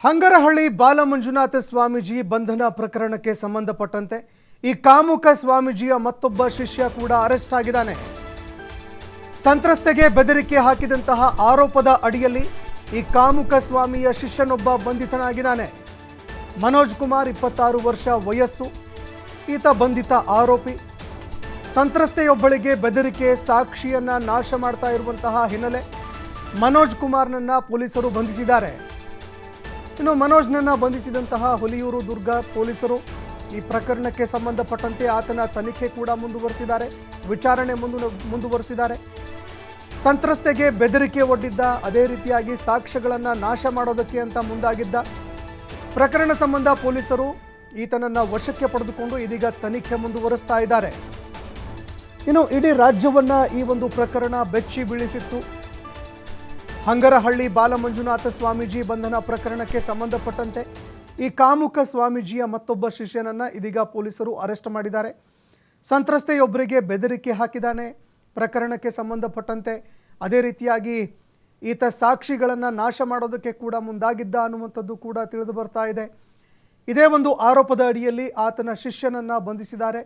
ಹಂಗರಹಳ್ಳಿ ಬಾಲಮಂಜುನಾಥ ಸ್ವಾಮೀಜಿ ಬಂಧನ ಪ್ರಕರಣಕ್ಕೆ ಸಂಬಂಧಪಟ್ಟಂತೆ ಈ ಕಾಮುಕ ಸ್ವಾಮೀಜಿಯ ಮತ್ತೊಬ್ಬ ಶಿಷ್ಯ ಕೂಡ ಅರೆಸ್ಟ್ ಆಗಿದ್ದಾನೆ. ಸಂತ್ರಸ್ತೆಗೆ ಬೆದರಿಕೆ ಹಾಕಿದಂತಹ ಆರೋಪದ ಅಡಿಯಲ್ಲಿ ಈ ಕಾಮುಕ ಸ್ವಾಮಿಯ ಶಿಷ್ಯನೊಬ್ಬ ಬಂಧಿತನಾಗಿದ್ದಾನೆ. ಮನೋಜ್ ಕುಮಾರ್ 26 ವರ್ಷ ವಯಸ್ಸು. ಈತ ಬಂಧಿತ ಆರೋಪಿ. ಸಂತ್ರಸ್ತೆಯೊಬ್ಬಳಿಗೆ ಬೆದರಿಕೆ ಸಾಕ್ಷಿಯನ್ನ ನಾಶ ಮಾಡ್ತಾ ಇರುವಂತಹ ಹಿನ್ನೆಲೆ ಮನೋಜ್ ಕುಮಾರ್ನನ್ನ ಪೊಲೀಸರು ಬಂಧಿಸಿದ್ದಾರೆ. ಇನ್ನು ಮನೋಜ್ನನ್ನ ಬಂಧಿಸಿದಂತಹ ಹುಲಿಯೂರು ದುರ್ಗ ಪೊಲೀಸರು ಈ ಪ್ರಕರಣಕ್ಕೆ ಸಂಬಂಧಪಟ್ಟಂತೆ ಆತನ ತನಿಖೆ ಕೂಡ ಮುಂದುವರಿಸಿದ್ದಾರೆ, ವಿಚಾರಣೆ ಮುಂದುವರಿಸಿದ್ದಾರೆ. ಸಂತ್ರಸ್ತೆಗೆ ಬೆದರಿಕೆ ಒಡ್ಡಿದ್ದ, ಅದೇ ರೀತಿಯಾಗಿ ಸಾಕ್ಷ್ಯಗಳನ್ನು ನಾಶ ಮಾಡೋದಕ್ಕೆ ಅಂತ ಮುಂದಾಗಿದ್ದ. ಪ್ರಕರಣ ಸಂಬಂಧ ಪೊಲೀಸರು ಈತನನ್ನ ವಶಕ್ಕೆ ಪಡೆದುಕೊಂಡು ಇದೀಗ ತನಿಖೆ ಮುಂದುವರಿಸ್ತಾ ಇದ್ದಾರೆ. ಇನ್ನು ಇಡೀ ರಾಜ್ಯವನ್ನ ಈ ಒಂದು ಪ್ರಕರಣ ಬೆಚ್ಚಿ ಬೀಳಿಸಿತ್ತು. ಹಂಗರಹಳ್ಳಿ ಬಾಲಮಂಜುನಾಥ ಸ್ವಾಮೀಜಿ ಬಂಧನ ಪ್ರಕರಣಕ್ಕೆ ಸಂಬಂಧಪಟ್ಟಂತೆ ಈ ಕಾಮುಕ ಸ್ವಾಮೀಜಿಯ ಮತ್ತೊಬ್ಬ ಶಿಷ್ಯನನ್ನ ಇದೀಗ ಪೊಲೀಸರು ಅರೆಸ್ಟ್ ಮಾಡಿದ್ದಾರೆ. ಸಂತ್ರಸ್ತೆಯೊಬ್ಬರಿಗೆ ಬೆದರಿಕೆ ಹಾಕಿದ್ದಾನೆ ಪ್ರಕರಣಕ್ಕೆ ಸಂಬಂಧಪಟ್ಟಂತೆ. ಅದೇ ರೀತಿಯಾಗಿ ಈತ ಸಾಕ್ಷಿಗಳನ್ನು ನಾಶ ಮಾಡೋದಕ್ಕೆ ಕೂಡ ಮುಂದಾಗಿದ್ದ ಅನ್ನುವಂಥದ್ದು ಕೂಡ ತಿಳಿದು ಬರ್ತಾ ಇದೆ. ಇದೇ ಒಂದು ಆರೋಪದ ಅಡಿಯಲ್ಲಿ ಆತನ ಶಿಷ್ಯನನ್ನು ಬಂಧಿಸಿದ್ದಾರೆ.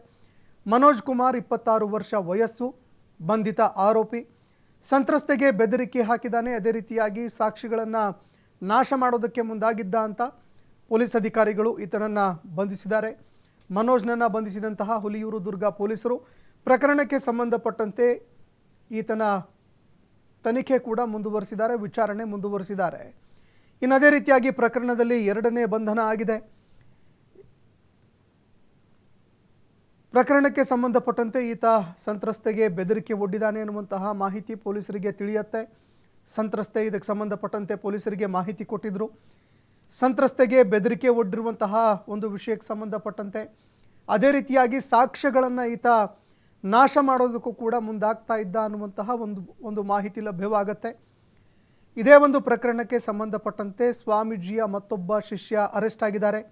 ಮನೋಜ್ ಕುಮಾರ್ 26 ವರ್ಷ ವಯಸ್ಸು, ಬಂಧಿತ ಆರೋಪಿ. ಸಂತ್ರಸ್ತೆಗೆ ಬೆದರಿಕೆ ಹಾಕಿದ್ದಾನೆ, ಅದೇ ರೀತಿಯಾಗಿ ಸಾಕ್ಷಿಗಳನ್ನು ನಾಶ ಮಾಡೋದಕ್ಕೆ ಮುಂದಾಗಿದ್ದ ಅಂತ ಪೊಲೀಸ್ ಅಧಿಕಾರಿಗಳು ಈತನನ್ನು ಬಂಧಿಸಿದ್ದಾರೆ. ಮನೋಜ್ನನ್ನು ಬಂಧಿಸಿದಂತಹ ಹುಲಿಯೂರು ದುರ್ಗ ಪೊಲೀಸರು ಪ್ರಕರಣಕ್ಕೆ ಸಂಬಂಧಪಟ್ಟಂತೆ ಈತನ ತನಿಖೆ ಕೂಡ ಮುಂದುವರಿಸಿದ್ದಾರೆ, ವಿಚಾರಣೆ ಮುಂದುವರಿಸಿದ್ದಾರೆ. ಇನ್ನು ಅದೇ ರೀತಿಯಾಗಿ ಪ್ರಕರಣದಲ್ಲಿ 2ನೇ ಬಂಧನ ಆಗಿದೆ. ಪ್ರಕರಣಕ್ಕೆ ಸಂಬಂಧಪಟ್ಟಂತೆ ಈತ ಸಂತ್ರಸ್ತೆಗೆ ಬೆದರಿಕೆ ಒಡ್ಡಿದ್ದಾನೆ ಅನ್ನುವಂತಹ ಮಾಹಿತಿ ಪೊಲೀಸರಿಗೆ ತಿಳಿಯುತ್ತೆ. ಸಂತ್ರಸ್ತೆ ಇದಕ್ಕೆ ಸಂಬಂಧಪಟ್ಟಂತೆ ಪೊಲೀಸರಿಗೆ ಮಾಹಿತಿ ಕೊಟ್ಟಿದ್ದರು. ಸಂತ್ರಸ್ತೆಗೆ ಬೆದರಿಕೆ ಒಡ್ಡಿರುವಂತಹ ಒಂದು ವಿಷಯಕ್ಕೆ ಸಂಬಂಧಪಟ್ಟಂತೆ ಅದೇ ರೀತಿಯಾಗಿ ಸಾಕ್ಷ್ಯಗಳನ್ನು ಈತ ನಾಶ ಮಾಡೋದಕ್ಕೂ ಕೂಡ ಮುಂದಾಗ್ತಾ ಇದ್ದ ಅನ್ನುವಂತಹ ಒಂದು ಮಾಹಿತಿ ಲಭ್ಯವಾಗುತ್ತೆ. ಇದೇ ಒಂದು ಪ್ರಕರಣಕ್ಕೆ ಸಂಬಂಧಪಟ್ಟಂತೆ ಸ್ವಾಮೀಜಿಯ ಮತ್ತೊಬ್ಬ ಶಿಷ್ಯ ಅರೆಸ್ಟ್ ಆಗಿದ್ದಾರೆ.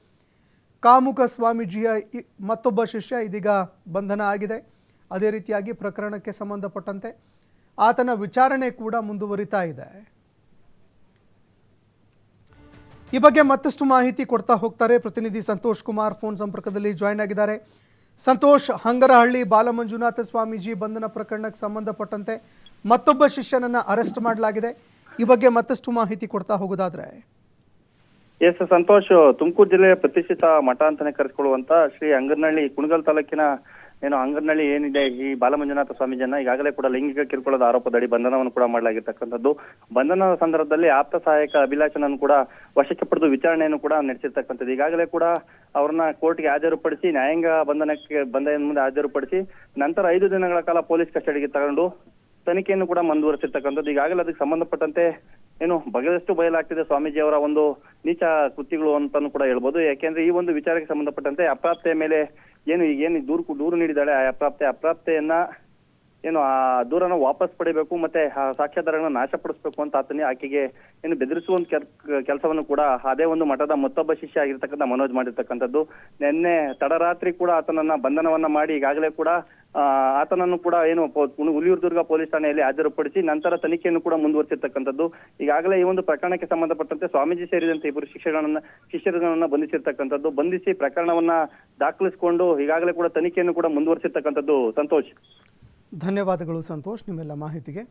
ಕಾಮುಕ ಸ್ವಾಮೀಜಿಯ ಮತ್ತೊಬ್ಬ ಶಿಷ್ಯ ಇದೀಗ ಬಂಧನ ಆಗಿದೆ. ಅದೇ ರೀತಿಯಾಗಿ ಪ್ರಕರಣಕ್ಕೆ ಸಂಬಂಧಪಟ್ಟಂತೆ ಆತನ ವಿಚಾರಣೆ ಕೂಡ ಮುಂದುವರಿತಾ ಇದೆ. ಈ ಬಗ್ಗೆ ಮತ್ತಷ್ಟು ಮಾಹಿತಿ ಕೊಡ್ತಾ ಹೋಗ್ತಾರೆ ಪ್ರತಿನಿಧಿ ಸಂತೋಷ್ ಕುಮಾರ್ ಫೋನ್ ಸಂಪರ್ಕದಲ್ಲಿ ಜಾಯ್ನ್ ಆಗಿದ್ದಾರೆ. ಸಂತೋಷ್, ಹಂಗರಹಳ್ಳಿ ಬಾಲಮಂಜುನಾಥ ಸ್ವಾಮೀಜಿ ಬಂಧನ ಪ್ರಕರಣಕ್ಕೆ ಸಂಬಂಧಪಟ್ಟಂತೆ ಮತ್ತೊಬ್ಬ ಶಿಷ್ಯನನ್ನ ಅರೆಸ್ಟ್ ಮಾಡಲಾಗಿದೆ. ಈ ಬಗ್ಗೆ ಮತ್ತಷ್ಟು ಮಾಹಿತಿ ಕೊಡ್ತಾ ಹೋಗೋದಾದ್ರೆ. ಎಸ್ ಸಂತೋಷ್, ತುಮಕೂರು ಜಿಲ್ಲೆಯ ಪ್ರತಿಷ್ಠಿತ ಮಠ ಅಂತಾನೆ ಕರೆಸಿಕೊಳ್ಳುವಂತ ಶ್ರೀ ಹಂಗರಹಳ್ಳಿ ಕುಣಗಲ್ ತಾಲೂಕಿನ ಹಂಗರಹಳ್ಳಿ ಏನಿದೆ, ಈ ಬಾಲಮಂಜುನಾಥ ಸ್ವಾಮೀಜಿಯನ್ನ ಈಗಾಗಲೇ ಕೂಡ ಲೈಂಗಿಕ ಕಿರುಕುಳದ ಆರೋಪದಡಿ ಬಂಧನವನ್ನು ಕೂಡ ಮಾಡಲಾಗಿರ್ತಕ್ಕಂಥದ್ದು. ಬಂಧನದ ಸಂದರ್ಭದಲ್ಲಿ ಆಪ್ತ ಸಹಾಯಕ ಅಭಿಲಾಷನನ್ನು ಕೂಡ ವಶಕ್ಕೆ ಪಡೆದು ವಿಚಾರಣೆಯನ್ನು ಕೂಡ ನಡೆಸಿರ್ತಕ್ಕಂಥದ್ದು. ಈಗಾಗಲೇ ಕೂಡ ಅವ್ರನ್ನ ಕೋರ್ಟ್ಗೆ ಹಾಜರುಪಡಿಸಿ ನ್ಯಾಯಾಂಗ ಬಂಧನದ ಮುಂದೆ ಹಾಜರುಪಡಿಸಿ ನಂತರ 5 ದಿನಗಳ ಕಾಲ ಪೊಲೀಸ್ ಕಸ್ಟಡಿಗೆ ತಗೊಂಡು ತನಿಖೆಯನ್ನು ಕೂಡ ಮುಂದುವರಿಸಿರ್ತಕ್ಕಂಥದ್ದು. ಈಗಾಗಲೇ ಅದಕ್ಕೆ ಸಂಬಂಧಪಟ್ಟಂತೆ ಬಗೆದಷ್ಟು ಬಯಲಾಗ್ತಿದೆ ಸ್ವಾಮೀಜಿ ಅವರ ಒಂದು ನೀಚ ಕೃತ್ಯಗಳು ಅಂತಾನು ಕೂಡ ಹೇಳ್ಬೋದು. ಯಾಕೆಂದ್ರೆ ಈ ಒಂದು ವಿಚಾರಕ್ಕೆ ಸಂಬಂಧಪಟ್ಟಂತೆ ಅಪ್ರಾಪ್ತೆಯ ಮೇಲೆ ಏನು ದೂರು ನೀಡಿದಾಳೆ, ಆ ಅಪ್ರಾಪ್ತೆಯನ್ನ ಆ ದೂರನ ವಾಪಸ್ ಪಡಿಬೇಕು, ಮತ್ತೆ ಆ ಸಾಕ್ಷ್ಯಾಧಾರಗಳನ್ನ ನಾಶಪಡಿಸಬೇಕು ಅಂತ ಆಕೆಗೆ ಬೆದರಿಸುವಂತ ಕೆಲಸವನ್ನು ಕೂಡ ಅದೇ ಒಂದು ಮಠದ ಮತ್ತೊಬ್ಬ ಶಿಷ್ಯ ಆಗಿರ್ತಕ್ಕಂಥ ಮನೋಜ್ ಮಾಡಿರ್ತಕ್ಕಂಥದ್ದು. ನಿನ್ನೆ ತಡರಾತ್ರಿ ಕೂಡ ಆತನನ್ನ ಬಂಧನವನ್ನ ಮಾಡಿ ಈಗಾಗಲೇ ಕೂಡ ಆತನನ್ನು ಕೂಡ ಹುಲಿಯೂರು ದುರ್ಗ ಪೊಲೀಸ್ ಠಾಣೆಯಲ್ಲಿ ಹಾಜರುಪಡಿಸಿ ನಂತರ ತನಿಖೆಯನ್ನು ಕೂಡ ಮುಂದುವರಿಸಿರ್ತಕ್ಕಂಥದ್ದು. ಈಗಾಗಲೇ ಈ ಒಂದು ಪ್ರಕರಣಕ್ಕೆ ಸಂಬಂಧಪಟ್ಟಂತೆ ಸ್ವಾಮೀಜಿ ಸೇರಿದಂತೆ 2 ಶಿಷ್ಯರನ್ನ ಬಂಧಿಸಿರ್ತಕ್ಕಂಥದ್ದು. ಬಂಧಿಸಿ ಪ್ರಕರಣವನ್ನ ದಾಖಲಿಸಿಕೊಂಡು ಈಗಾಗಲೇ ಕೂಡ ತನಿಖೆಯನ್ನು ಕೂಡ ಮುಂದುವರಿಸಿರ್ತಕ್ಕಂಥದ್ದು. ಸಂತೋಷ್, ಧನ್ಯವಾದಗಳು ಸಂತೋಷ್ ನಿಮ್ಮೆಲ್ಲ ಮಾಹಿತಿಗೆ.